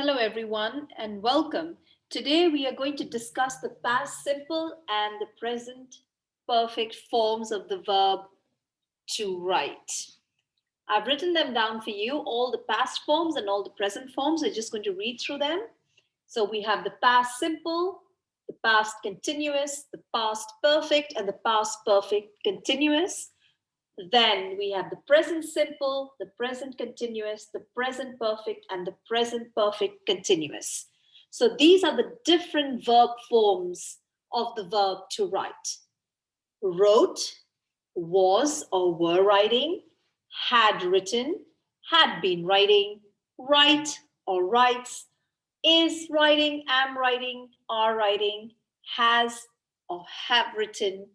Hello, everyone, and welcome. Today, we are going to discuss the past simple and the present perfect forms of the verb to write. I've written them down for you, all the past forms and all the present forms. We're just going to read through them. So, we have the past simple, the past continuous, the past perfect, and the past perfect continuous. Then we have the present simple, the present continuous, the present perfect, and the present perfect continuous. So these are the different verb forms of the verb to write. Wrote, was or were writing, had written, had been writing, write or writes, is writing, am writing, are writing, has or have written,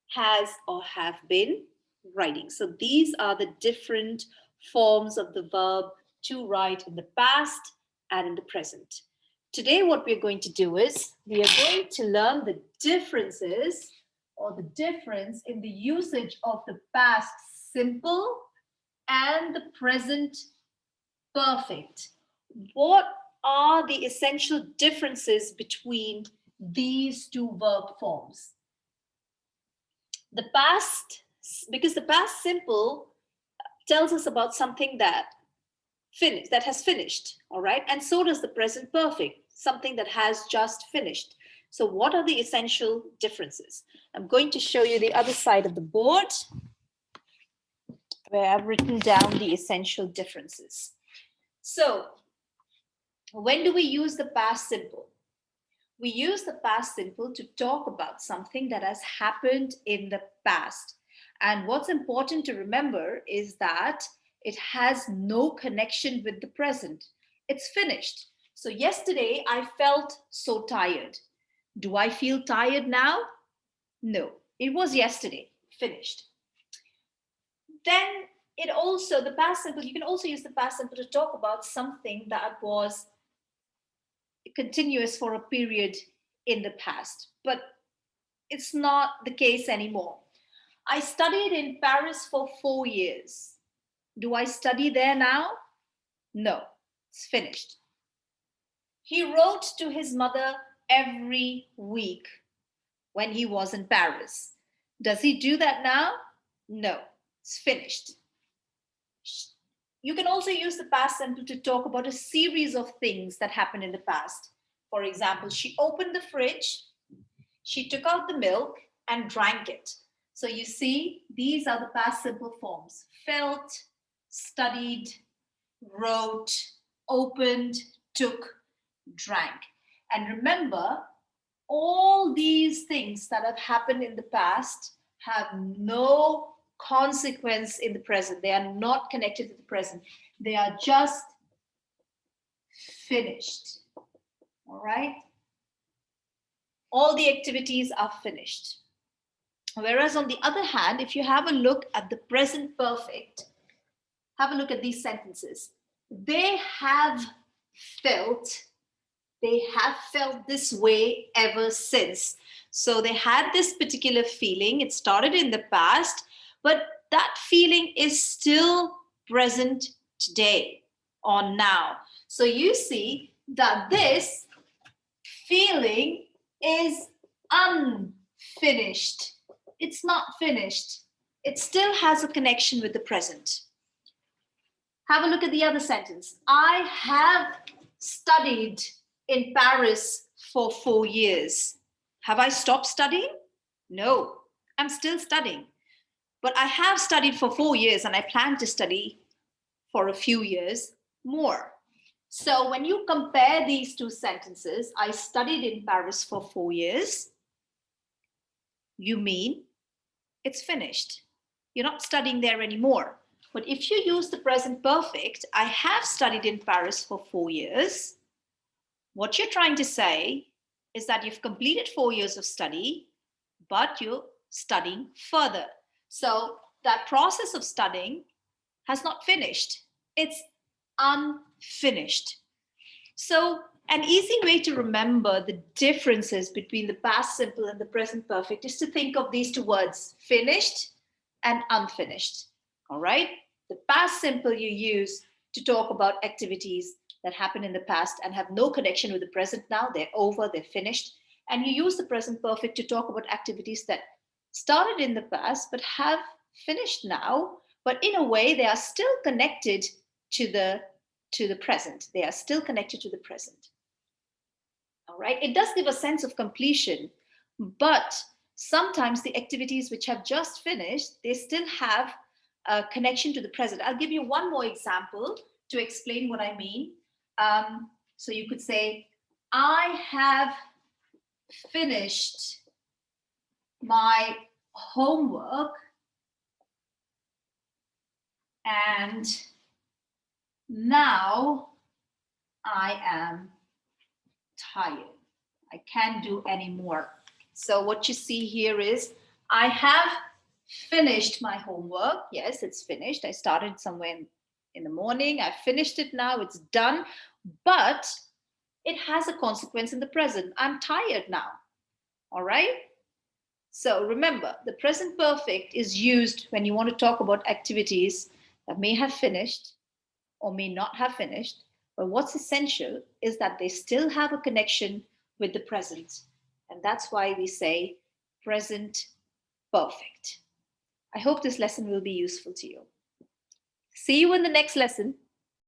has or have been writing. So these are the different forms of the verb to write in the past and in the present. Today, what we're going to do is we are going to learn the differences or the difference in the usage of the past simple and the present perfect. What are the essential differences between these two verb forms? The past, because the past simple tells us about something that has finished, all right? And so does the present perfect, something that has just finished. So what are the essential differences? I'm going to show you the other side of the board where I've written down the essential differences. So when do we use the past simple? We use the past simple to talk about something that has happened in the past. And what's important to remember is that it has no connection with the present. It's finished. So yesterday I felt so tired. Do I feel tired now? No, it was yesterday, finished. Then the past simple, you can also use the past simple to talk about something that was continuous for a period in the past, but it's not the case anymore. I studied in Paris for 4 years. Do I study there now? No, it's finished. He wrote to his mother every week when he was in Paris. Does he do that now? No, it's finished. You can also use the past simple to talk about a series of things that happened in the past. For example, she opened the fridge, she took out the milk and drank it. So you see, these are the past simple forms: felt, studied, wrote, opened, took, drank. And remember, all these things that have happened in the past have no consequence in the present. They are not connected to the present. They are just finished. All right? All the activities are finished. Whereas on the other hand, if you have a look at the present perfect, have a look at these sentences. They have felt this way ever since. So they had this particular feeling. It started in the past, but that feeling is still present today or now. So you see that this feeling is unfinished. It's not finished. It still has a connection with the present. Have a look at the other sentence. I have studied in Paris for 4 years. Have I stopped studying? No, I'm still studying. But I have studied for 4 years and I plan to study for a few years more. So when you compare these two sentences, I studied in Paris for 4 years, you mean it's finished. You're not studying there anymore. But if you use the present perfect, I have studied in Paris for 4 years, what you're trying to say is that you've completed 4 years of study, but you're studying further. So that process of studying has not finished. It's unfinished. So an easy way to remember the differences between the past simple and the present perfect is to think of these two words, finished and unfinished. All right? The past simple you use to talk about activities that happened in the past and have no connection with the present now. They're over, they're finished. And you use the present perfect to talk about activities that started in the past but have finished now, but in a way they are still connected to the present. They are still connected to the present. All right. It does give a sense of completion, but sometimes the activities which have just finished, they still have a connection to the present. I'll give you one more example to explain what I mean. So you could say, I have finished my homework and now I am tired. I can't do any more. So what you see here is I have finished my homework. Yes, it's finished. I started somewhere in the morning. I finished it now. It's done. But it has a consequence in the present. I'm tired now. All right? So remember, the present perfect is used when you want to talk about activities that may have finished or may not have finished. But what's essential is that they still have a connection with the present. And that's why we say present perfect. I hope this lesson will be useful to you. See you in the next lesson.